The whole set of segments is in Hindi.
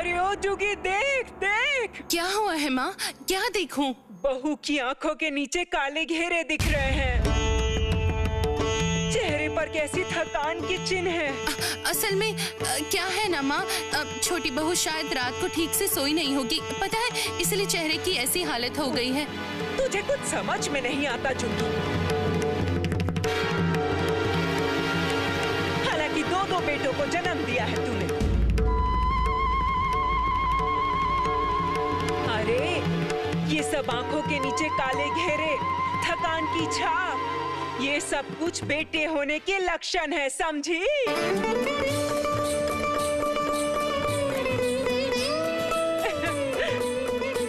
अरे ओ जुगी, देख देख। क्या हुआ है माँ? क्या देखूं? बहू की आंखों के नीचे काले घेरे दिख रहे हैं। चेहरे पर कैसी थकान की चिन्ह है। असल में क्या है ना माँ, छोटी बहू शायद रात को ठीक से सोई नहीं होगी, पता है, इसलिए चेहरे की ऐसी हालत हो गई है। तुझे कुछ समझ में नहीं आता जुगी। हालांकि दो बेटों को जन्म दिया है तूने। अरे ये सब आंखों के नीचे काले घेरे, थकान की छाप, ये सब कुछ बेटे होने के लक्षण है, समझी?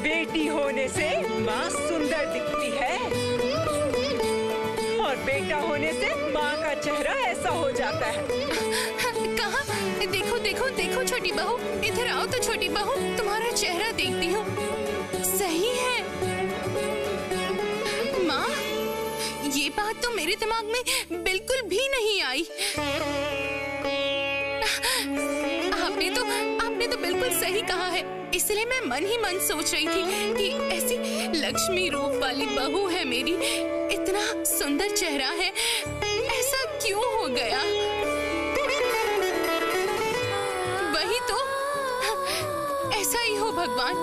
बेटी होने से माँ सुंदर दिखती है और बेटा होने से माँ का चेहरा ऐसा हो जाता है। कहाँ? देखो देखो देखो छोटी बहू, इधर आओ तो छोटी बहू, तुम्हारा चेहरा देखती हूँ, सही है। माँ, ये बात तो मेरे दिमाग में बिल्कुल भी नहीं आई। आपने तो बिल्कुल सही कहा है। इसलिए मैं मन ही मन सोच रही थी कि ऐसी लक्ष्मी रूप वाली बहू है मेरी, इतना सुंदर चेहरा है, ऐसा क्यों हो गया? वही तो, ऐसा ही हो भगवान।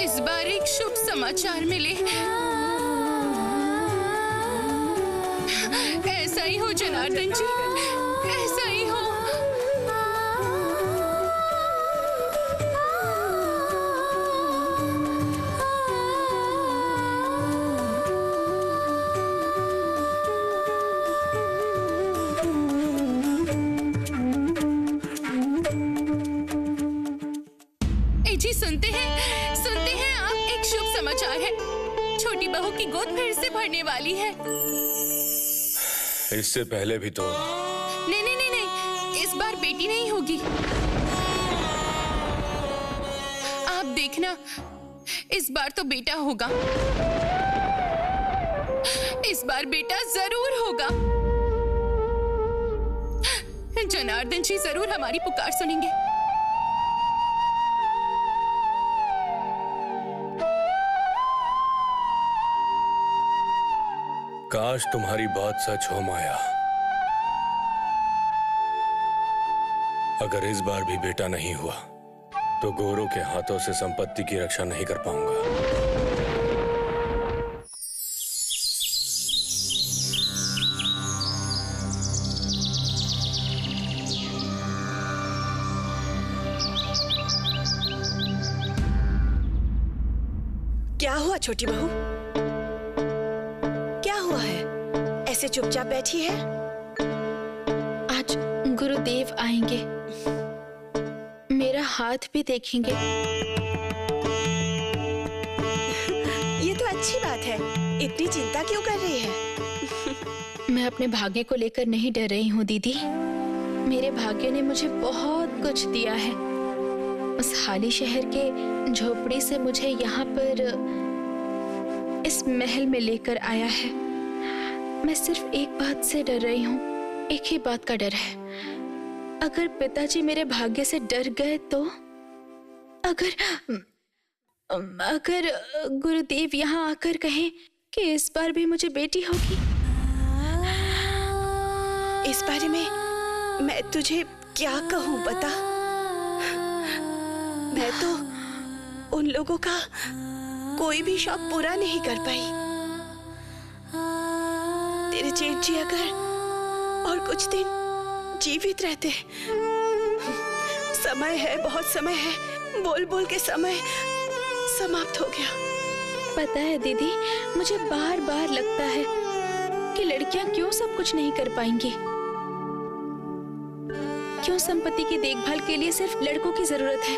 इस बार एक शुभ समाचार मिले, ऐसा ही हो जनार्दन जी, ऐसा ही हो। जी सुनते हैं आप, एक शुभ समाचार है, छोटी बहू की गोद फिर से भरने वाली है। इससे पहले भी तो। नहीं, इस बार बेटी नहीं होगी। आप देखना, इस बार तो बेटा होगा, इस बार बेटा जरूर होगा। जनार्दन जी जरूर हमारी पुकार सुनेंगे। काश तुम्हारी बात सच हो माया। अगर इस बार भी बेटा नहीं हुआ तो गोरों के हाथों से संपत्ति की रक्षा नहीं कर पाऊंगा। क्या हुआ छोटी बहू? क्या हुआ है? ऐसे चुपचाप बैठी है? आज गुरुदेव आएंगे, मेरा हाथ भी देखेंगे। ये तो अच्छी बात है, इतनी चिंता क्यों कर रही है? मैं अपने भाग्य को लेकर नहीं डर रही हूँ दीदी। मेरे भाग्य ने मुझे बहुत कुछ दिया है। उस खाली शहर के झोपड़ी से मुझे यहाँ पर इस महल में लेकर आया है। मैं सिर्फ एक बात से डर रही हूँ, एक ही बात का डर है। अगर पिताजी मेरे भाग्य से डर गए तो, अगर गुरुदेव यहाँ आकर कहें कि इस बार भी मुझे बेटी होगी। इस बारे में मैं तुझे क्या कहूँ बता? मैं तो उन लोगों का कोई भी शौक पूरा नहीं कर पाई। तेरे जेठ जी अगर और कुछ दिन जीवित रहते, समय है, बहुत समय है, बोल बोल के समय समाप्त हो गया। पता है दीदी, मुझे बार बार लगता है कि लड़कियां क्यों सब कुछ नहीं कर पाएंगी। क्यों संपत्ति की देखभाल के लिए सिर्फ लड़कों की जरूरत है?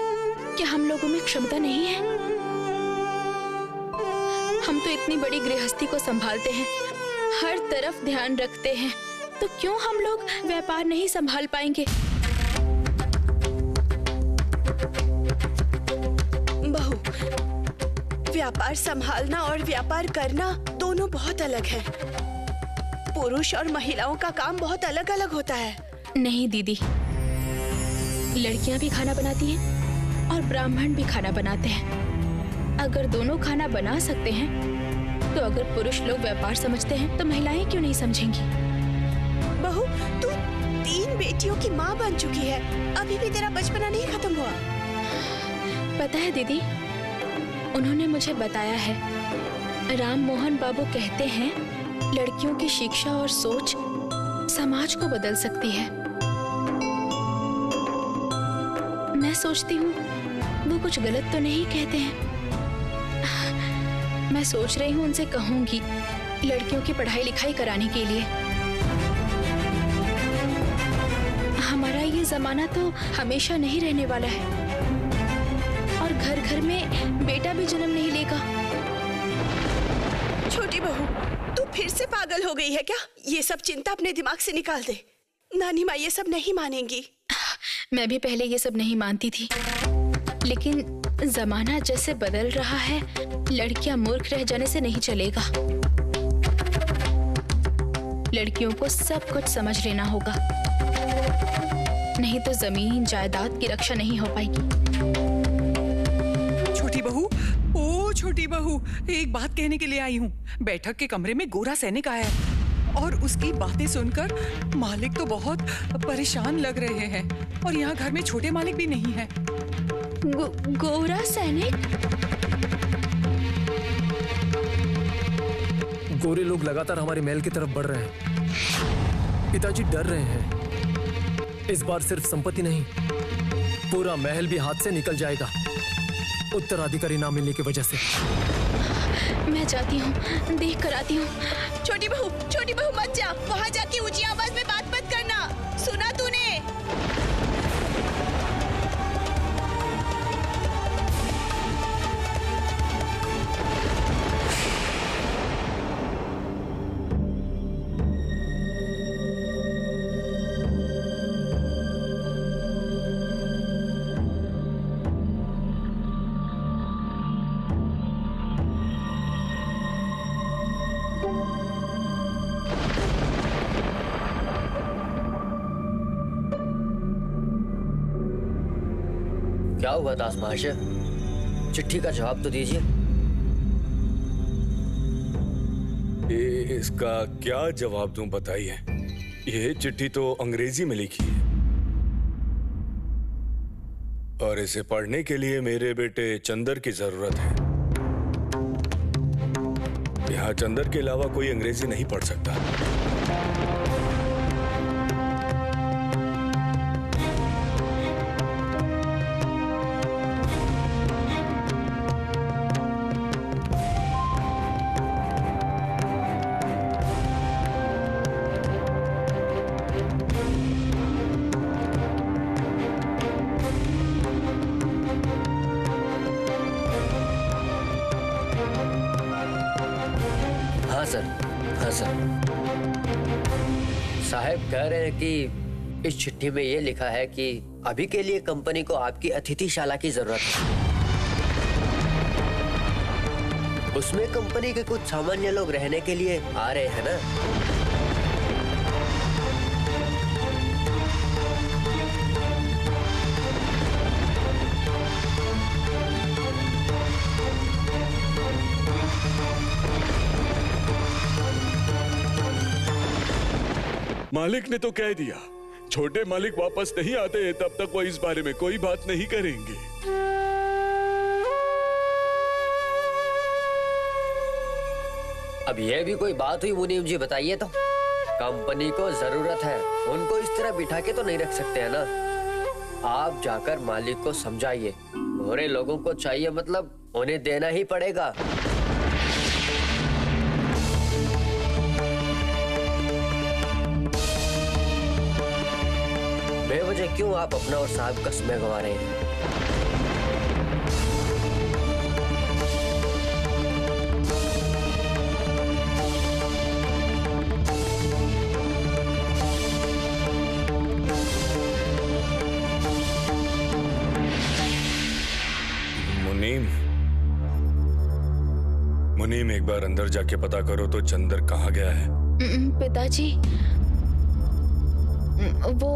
क्या हम लोगों में क्षमता नहीं है? हम तो इतनी बड़ी गृहस्थी को संभालते हैं, हर तरफ ध्यान रखते हैं, तो क्यों हम लोग व्यापार नहीं संभाल पाएंगे? बहू, व्यापार संभालना और व्यापार करना दोनों बहुत अलग है। पुरुष और महिलाओं का काम बहुत अलग अलग होता है। नहीं दीदी, लड़कियां भी खाना बनाती हैं और ब्राह्मण भी खाना बनाते हैं। अगर दोनों खाना बना सकते हैं तो अगर पुरुष लोग व्यापार समझते हैं तो महिलाएं क्यों नहीं समझेंगी? बहू, तू 3 बेटियों की माँ बन चुकी है, अभी भी तेरा बचपना नहीं खत्म हुआ। पता है दीदी, उन्होंने मुझे बताया है, राम मोहन बाबू कहते हैं लड़कियों की शिक्षा और सोच समाज को बदल सकती है। मैं सोचती हूँ वो कुछ गलत तो नहीं कहते हैं। मैं सोच रही हूँ उनसे कहूंगी लड़कियों की पढ़ाई लिखाई कराने के लिए। हमारा ये जमाना तो हमेशा नहीं रहने वाला है और घर घर में बेटा भी जन्म नहीं लेगा। छोटी बहू, तू फिर से पागल हो गई है क्या? ये सब चिंता अपने दिमाग से निकाल दे। नानी माँ ये सब नहीं मानेंगी। मैं भी पहले ये सब नहीं मानती थी, लेकिन जमाना जैसे बदल रहा है, लड़कियां मूर्ख रह जाने से नहीं चलेगा। लड़कियों को सब कुछ समझ लेना होगा, नहीं तो जमीन जायदाद की रक्षा नहीं हो पाएगी। छोटी बहू, ओ छोटी बहू, एक बात कहने के लिए आई हूँ। बैठक के कमरे में गोरा सैनिक आया है और उसकी बातें सुनकर मालिक तो बहुत परेशान लग रहे हैं और यहाँ घर में छोटे मालिक भी नहीं है। गोरा सैनिक? गोरे लोग लगातार हमारे महल की तरफ बढ़ रहे हैं। पिताजी डर रहे हैं। इस बार सिर्फ संपत्ति नहीं, पूरा महल भी हाथ से निकल जाएगा, उत्तराधिकारी ना मिलने की वजह से। मैं जाती हूँ, देख कर आती हूँ। छोटी बहू मत जा, वहाँ जाके ऊंची आवाज में बात मत करना, सुना तूने? क्या हुआ दास महाशय? चिट्ठी का जवाब तो दीजिए। इसका क्या जवाब दूं बताइए? ये चिट्ठी तो अंग्रेजी में लिखी है और इसे पढ़ने के लिए मेरे बेटे चंदर की जरूरत है। यहाँ चंदर के अलावा कोई अंग्रेजी नहीं पढ़ सकता। हाँ सर। साहब कह रहे हैं कि इस चिट्ठी में ये लिखा है कि अभी के लिए कंपनी को आपकी अतिथिशाला की जरूरत है। उसमें कंपनी के कुछ सामान्य लोग रहने के लिए आ रहे हैं ना। मालिक ने तो कह दिया, छोटे मालिक वापस नहीं आते तब तक वो इस बारे में कोई बात नहीं करेंगे। अब यह भी कोई बात हुई मुनीम जी? बताइए तो। कंपनी को जरूरत है, उनको इस तरह बिठा के तो नहीं रख सकते हैं ना। आप जाकर मालिक को समझाइए, गोरे लोगों को चाहिए मतलब उन्हें देना ही पड़ेगा। बेवजह क्यों आप अपना और साहब का समय गंवा रहे हैं? मुनीम, एक बार अंदर जाके पता करो तो चंदर कहाँ गया है। पिताजी, वो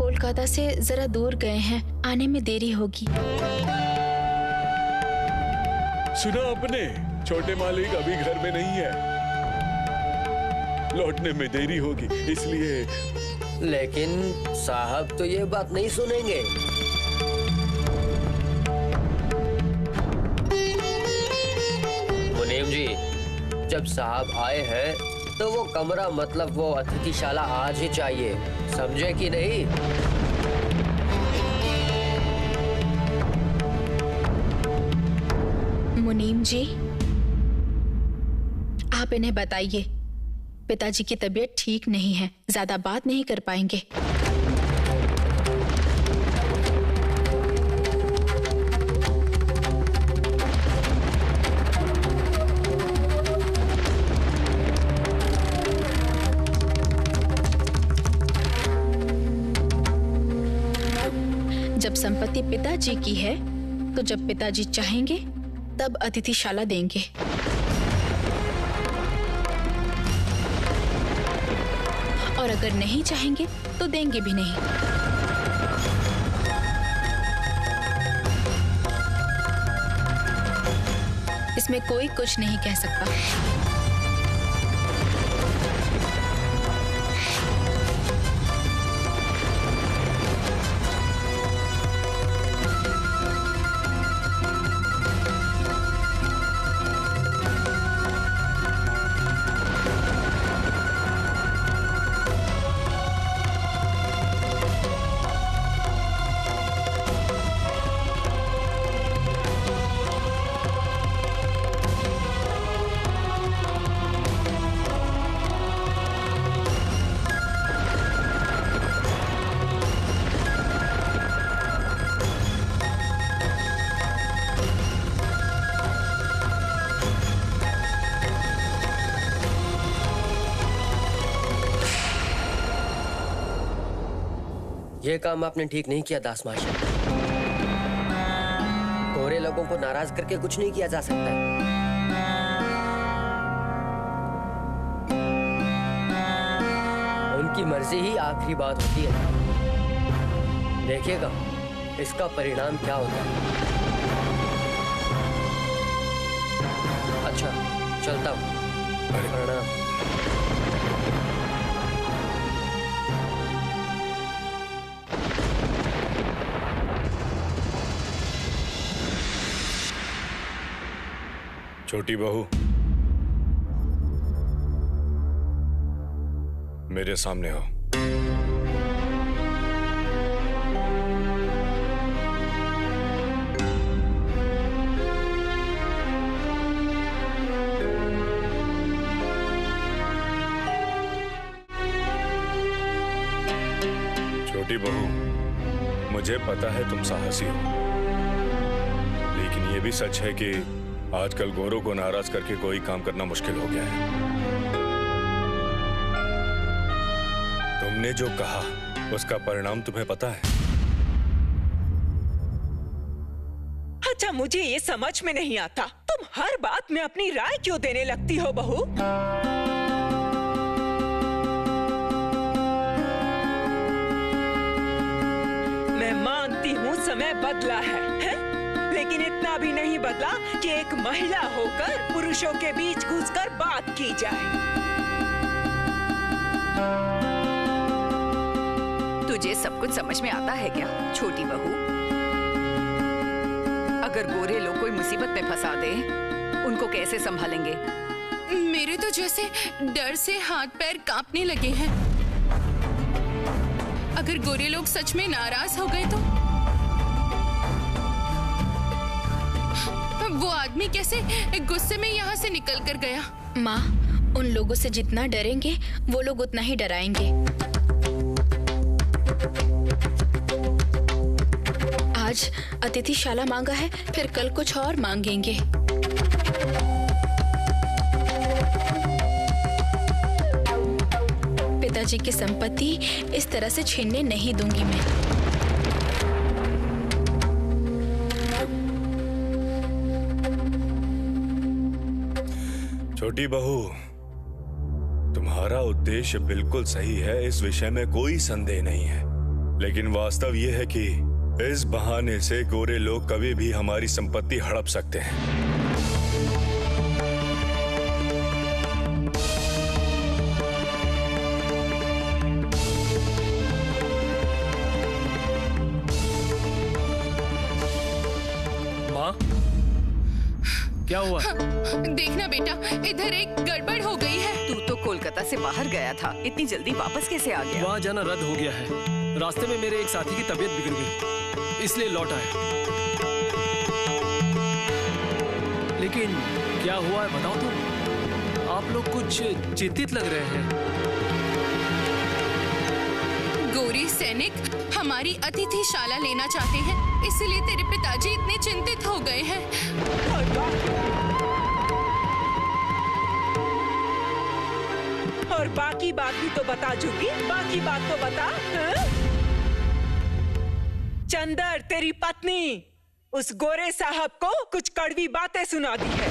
कोलकाता से जरा दूर गए हैं, आने में देरी होगी। सुना आपने, छोटे मालिक अभी घर में नहीं है, लौटने में देरी होगी इसलिए। लेकिन साहब तो ये बात नहीं सुनेंगे। मुनीम जी, जब साहब आए हैं तो वो कमरा मतलब वो अतिथिशाला आज ही चाहिए, समझे कि नहीं? मुनीम जी, आप इन्हें बताइए पिताजी की तबीयत ठीक नहीं है, ज्यादा बात नहीं कर पाएंगे। जब संपत्ति पिताजी की है तो जब पिताजी चाहेंगे तब अतिथिशाला देंगे। और अगर नहीं चाहेंगे तो देंगे भी नहीं। इसमें कोई कुछ नहीं कह सकता। ये काम आपने ठीक नहीं किया दास मास्टर। गोरे लोगों को नाराज करके कुछ नहीं किया जा सकता है। उनकी मर्जी ही आखिरी बात होती है। देखिएगा इसका परिणाम क्या होता है। अच्छा, चलता हूँ। प्रणाम। छोटी बहू, मेरे सामने हो। छोटी बहू, मुझे पता है तुम साहसी हो, लेकिन ये भी सच है कि आजकल गोरों को नाराज करके कोई काम करना मुश्किल हो गया है। तुमने जो कहा उसका परिणाम तुम्हें पता है? अच्छा, मुझे ये समझ में नहीं आता, तुम हर बात में अपनी राय क्यों देने लगती हो बहू? मैं मानती हूँ समय बदला है? लेकिन इतना भी नहीं बदला कि एक महिला होकर पुरुषों के बीच घुसकर बात की जाए। तुझे सब कुछ समझ में आता है क्या छोटी बहू? अगर गोरे लोग कोई मुसीबत में फंसा दे, उनको कैसे संभालेंगे? मेरे तो जैसे डर से हाथ पैर कांपने लगे हैं। अगर गोरे लोग सच में नाराज हो गए तो वो आदमी कैसे गुस्से में यहाँ से निकल कर गया? माँ, उन लोगों से जितना डरेंगे वो लोग उतना ही डराएंगे। आज अतिथिशाला मांगा है, फिर कल कुछ और मांगेंगे। पिताजी की संपत्ति इस तरह से छीनने नहीं दूंगी मैं। छोटी बहू, तुम्हारा उद्देश्य बिल्कुल सही है, इस विषय में कोई संदेह नहीं है। लेकिन वास्तव ये है कि इस बहाने से गोरे लोग कभी भी हमारी संपत्ति हड़प सकते हैं। माँ, क्या हुआ? देखना बेटा, इधर एक गड़बड़ हो गई है। तू तो कोलकाता से बाहर गया था, इतनी जल्दी वापस कैसे आ गया? वहाँ जाना रद्द हो गया है। रास्ते में मेरे एक साथी की तबीयत बिगड़ गई, इसलिए लौट आया। लेकिन क्या हुआ है बताओ तुम? आप लोग कुछ चिंतित लग रहे हैं। गोरे सैनिक हमारी अतिथिशाला लेना चाहते हैं, इसलिए तेरे पिताजी इतने चिंतित हो गए हैं। और बाकी बात भी तो बता चुकी, बाकी बात तो बता। हाँ? चंदर, तेरी पत्नी उस गोरे साहब को कुछ कड़वी बातें सुना दी है।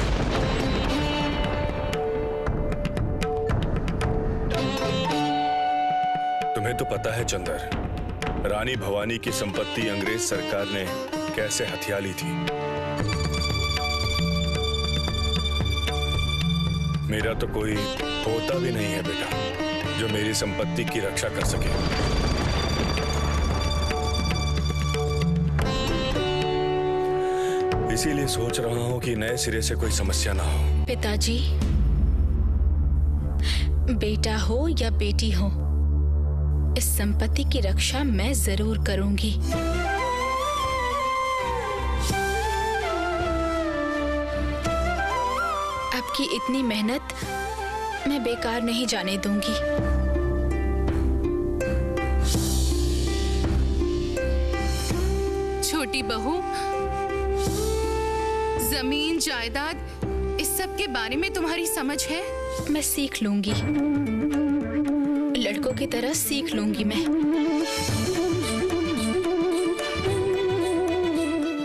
तुम्हें तो पता है चंदर, रानी भवानी की संपत्ति अंग्रेज सरकार ने कैसे हथिया ली थी। मेरा तो कोई पोता भी नहीं है बेटा जो मेरी संपत्ति की रक्षा कर सके। इसीलिए सोच रहा हूं कि नए सिरे से कोई समस्या ना हो। पिताजी, बेटा हो या बेटी हो, इस संपत्ति की रक्षा मैं जरूर करूंगी। आपकी इतनी मेहनत मैं बेकार नहीं जाने दूंगी। छोटी बहू, जमीन जायदाद इस सब के बारे में तुम्हारी समझ है? मैं सीख लूंगी, लड़कों की तरह सीख लूंगी मैं,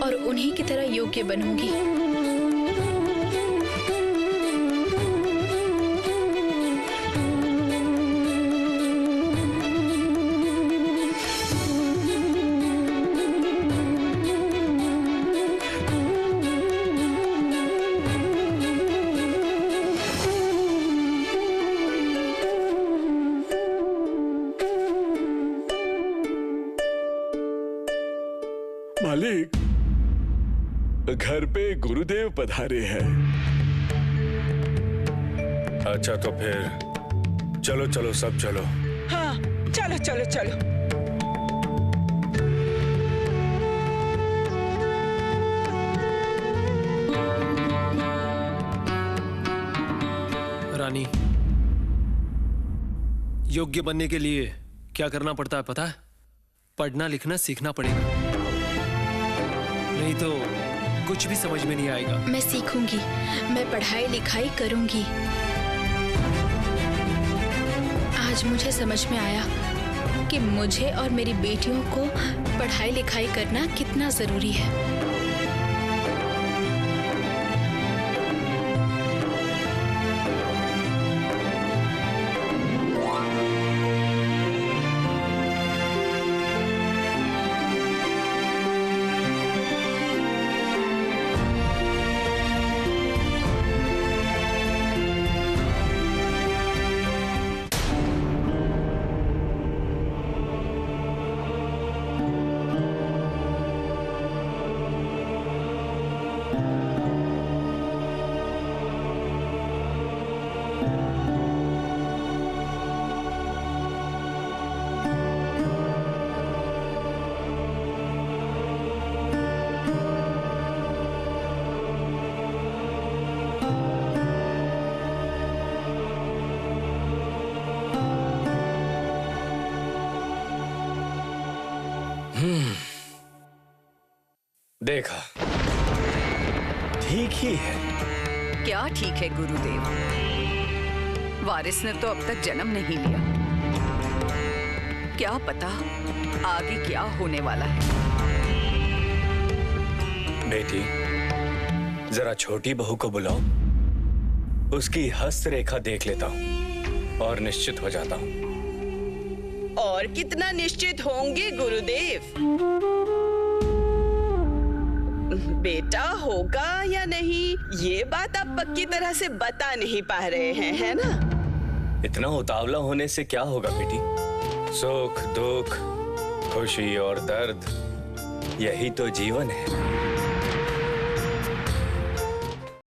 और उन्हीं की तरह योग्य बनूंगी। मालिक, घर पे गुरुदेव पधारे हैं। अच्छा तो फिर चलो चलो सब चलो। हाँ, चलो चलो चलो। रानी, योग्य बनने के लिए क्या करना पड़ता है पता है? पढ़ना लिखना सीखना पड़ेगा, नहीं तो कुछ भी समझ में नहीं आएगा। मैं सीखूंगी, मैं पढ़ाई लिखाई करूंगी। आज मुझे समझ में आया कि मुझे और मेरी बेटियों को पढ़ाई लिखाई करना कितना जरूरी है। देखा, ठीक ही है। क्या ठीक है गुरुदेव? वारिस ने तो अब तक जन्म नहीं लिया, क्या पता आगे क्या होने वाला है। बेटी, जरा छोटी बहू को बुलाओ, उसकी हस्त रेखा देख लेता हूँ और निश्चित हो जाता हूँ। और कितना निश्चित होंगे गुरुदेव? बेटा होगा या नहीं, ये बात आप पक्की तरह से बता नहीं पा रहे हैं, है ना? इतना उतावला होने से क्या होगा बेटी? सुख दुख, खुशी और दर्द, यही तो जीवन है।